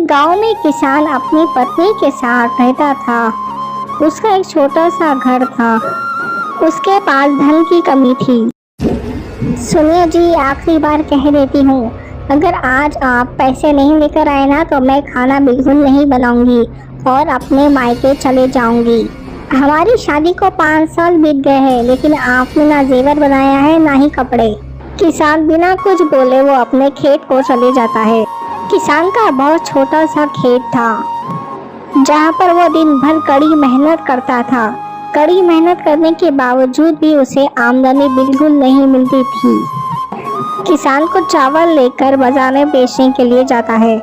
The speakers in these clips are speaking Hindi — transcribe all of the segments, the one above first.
गांव में किसान अपनी पत्नी के साथ रहता था। उसका एक छोटा सा घर था। उसके पास धन की कमी थी। सुनिए जी, आखिरी बार कह देती हूँ, अगर आज आप पैसे नहीं लेकर आए ना तो मैं खाना बिल्कुल नहीं बनाऊंगी और अपने मायके चले जाऊंगी। हमारी शादी को 5 साल बीत गए हैं, लेकिन आपने ना जेवर बनाया है ना ही कपड़े। किसान बिना कुछ बोले वो अपने खेत को चले जाता है। किसान का बहुत छोटा सा खेत था, जहाँ पर वो दिन भर कड़ी मेहनत करता था। कड़ी मेहनत करने के बावजूद भी उसे आमदनी बिल्कुल नहीं मिलती थी। किसान को चावल लेकर बाजार में बेचने के लिए जाता है।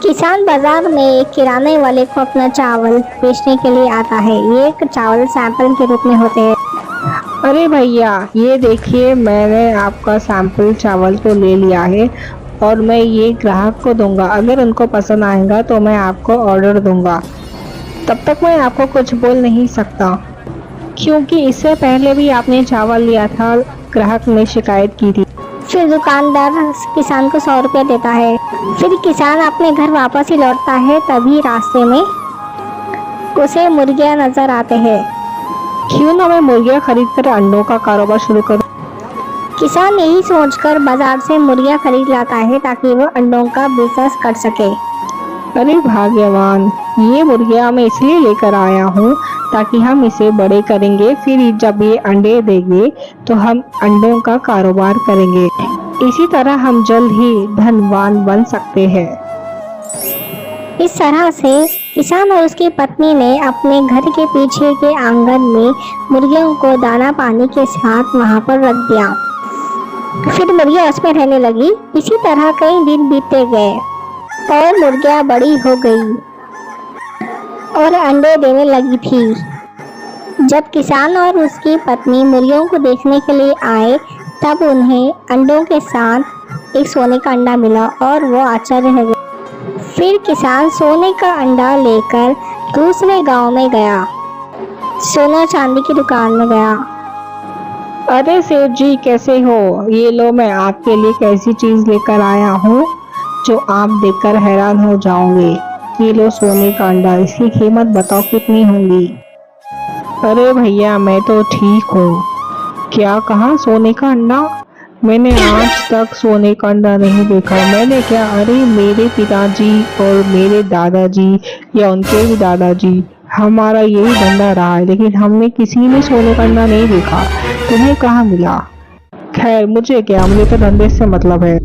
किसान बाजार में एक किराने वाले को अपना चावल बेचने के लिए आता है। ये चावल सैंपल के रूप में होते हैं। अरे भैया, ये देखिए, मैंने आपका सैंपल चावल तो ले लिया है और मैं ये ग्राहक को दूंगा। अगर उनको पसंद आएगा तो मैं आपको ऑर्डर दूंगा। तब तक मैं आपको कुछ बोल नहीं सकता, क्योंकि इससे पहले भी आपने चावल लिया था, ग्राहक ने शिकायत की थी। फिर दुकानदार किसान को 100 रुपया देता है। फिर किसान अपने घर वापस ही लौटता है। तभी रास्ते में उसे मुर्गियां नजर आते हैं। क्यों ना मैं मुर्गियां खरीदकर अंडों का कारोबार शुरू करूं? किसान यही सोचकर बाजार से मुर्गियां खरीद लाता है ताकि वो अंडों का बिजनेस कर सके। अरे भाग्यवान, ये मुर्गियां मैं इसलिए लेकर आया हूँ ताकि हम इसे बड़े करेंगे। फिर जब ये अंडे देंगे तो हम अंडों का कारोबार करेंगे। इसी तरह हम जल्द ही धनवान बन सकते हैं। इस तरह से किसान और उसकी पत्नी ने अपने घर के पीछे के आंगन में मुर्गियों को दाना पानी के साथ वहां पर रख दिया। फिर मुर्गियां उसमें रहने लगी। इसी तरह कई दिन बीतते गए और मुर्गियां बड़ी हो गई और अंडे देने लगी थी। जब किसान और उसकी पत्नी मुर्गियों को देखने के लिए आए, तब उन्हें अंडों के साथ एक सोने का अंडा मिला और वो आश्चर्य हो गए। फिर किसान सोने का अंडा लेकर दूसरे गांव में गया, सोना चांदी की दुकान में गया। अरे सेठ जी, कैसे हो? ये लो, मैं आपके लिए एक ऐसी चीज लेकर आया हूँ जो आप देखकर हैरान हो जाओगे। ये लो सोने का अंडा, इसकी कीमत बताओ कितनी होगी? अरे भैया, मैं तो ठीक हूँ। क्या कहा? सोने का अंडा? मैंने आज तक सोने का अंडा नहीं देखा। मैंने क्या, अरे मेरे पिताजी और मेरे दादाजी या उनके भी दादाजी, हमारा यही धंधा रहा है, लेकिन हमने किसी ने सोने का अंडा नहीं देखा। तुम्हें कहाँ मिला? खैर, मुझे क्या, मुझे तो धंधे से मतलब है।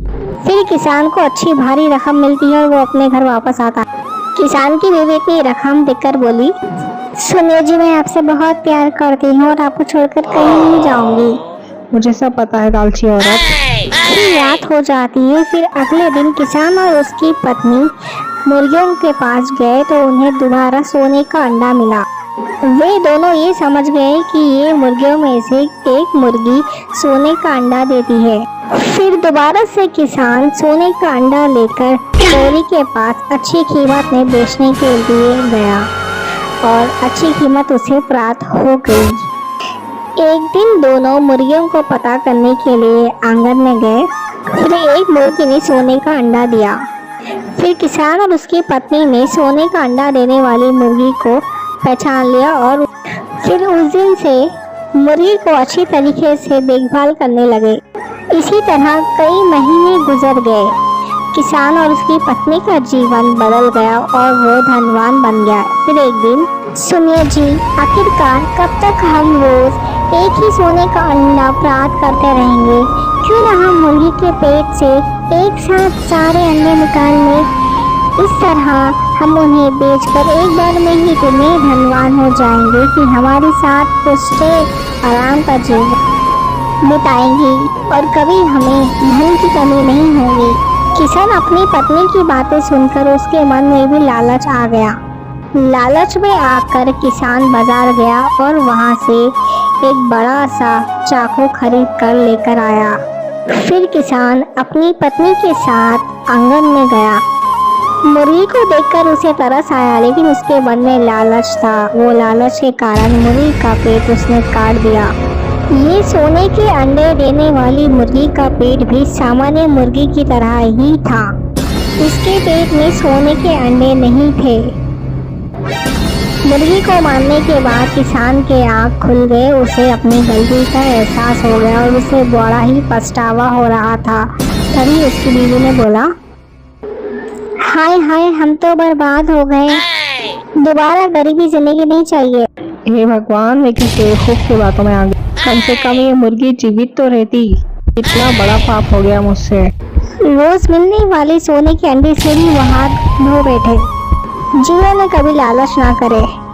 फिर किसान को अच्छी भारी रकम मिलती है और वो अपने घर वापस आता है। किसान की बीवी इतनी रकम देखकर बोली, सुनिए जी, मैं आपसे बहुत प्यार करती हूँ और आपको छोड़कर कहीं नहीं जाऊंगी। मुझे सब पता है, लालची औरत। फिर रात हो जाती है। फिर अगले दिन किसान और उसकी पत्नी मुर्गियों के पास गए तो उन्हें दोबारा सोने का अंडा मिला। वे दोनों ये समझ गए कि ये मुर्गियों में से एक मुर्गी सोने का अंडा देती है। फिर दोबारा से किसान सोने का अंडा लेकर चोरी के पास अच्छी कीमत में बेचने के लिए गया और अच्छी कीमत उसे प्राप्त हो गई। एक दिन दोनों मुर्गियों को पता करने के लिए आंगन में गए। फिर एक मुर्गी ने सोने का अंडा दिया। फिर किसान और उसकी पत्नी ने सोने का अंडा देने वाली मुर्गी को पहचान लिया और फिर उस दिन से मुर्गी को अच्छी तरीके से देखभाल करने लगे। इसी तरह कई महीने गुजर गए। किसान और उसकी पत्नी का जीवन बदल गया और वो धनवान बन गया। फिर एक दिन, सुनिए जी, आखिरकार कब तक हम रोज एक ही सोने का अंडा प्राप्त करते रहेंगे? क्यों ना हम मुर्गी के पेट से एक साथ सारे अंडे निकाल लें। इस तरह हम उन्हें बेचकर एक बार में ही इतने धनवान हो जाएंगे कि हमारे साथ पुष्टे आराम का जीवन बिताएंगे और कभी हमें धन की कमी नहीं होगी। किसान अपनी पत्नी की बातें सुनकर उसके मन में भी लालच आ गया। लालच में आकर किसान बाजार गया और वहां से एक बड़ा सा चाकू खरीद कर लेकर आया। फिर किसान अपनी पत्नी के साथ आंगन में गया। मुर्गी को देखकर उसे तरस आया, लेकिन उसके मन में लालच था। वो लालच के कारण मुर्गी का पेट उसने काट दिया। ये सोने के अंडे देने वाली मुर्गी का पेट भी सामान्य मुर्गी की तरह ही था। इसके पेट में सोने के अंडे नहीं थे। मुर्गी को मारने के बाद किसान के आँख खुल गए। उसे अपनी गलती का एहसास हो गया और उसे बड़ा ही पछतावा हो रहा था। तभी उसकी बीवी ने बोला, हाय हाय, हम तो बर्बाद हो गए। दोबारा गरीबी जिंदगी नहीं चाहिए। हे भगवान, मैं किस बेवकूफ की बातों में आ गई। कम से कम ये मुर्गी जीवित तो रहती। इतना बड़ा पाप हो गया मुझसे। रोज मिलने वाले सोने के अंडे से भी वहाँ धो बैठे। जीवन में कभी लालच ना करे।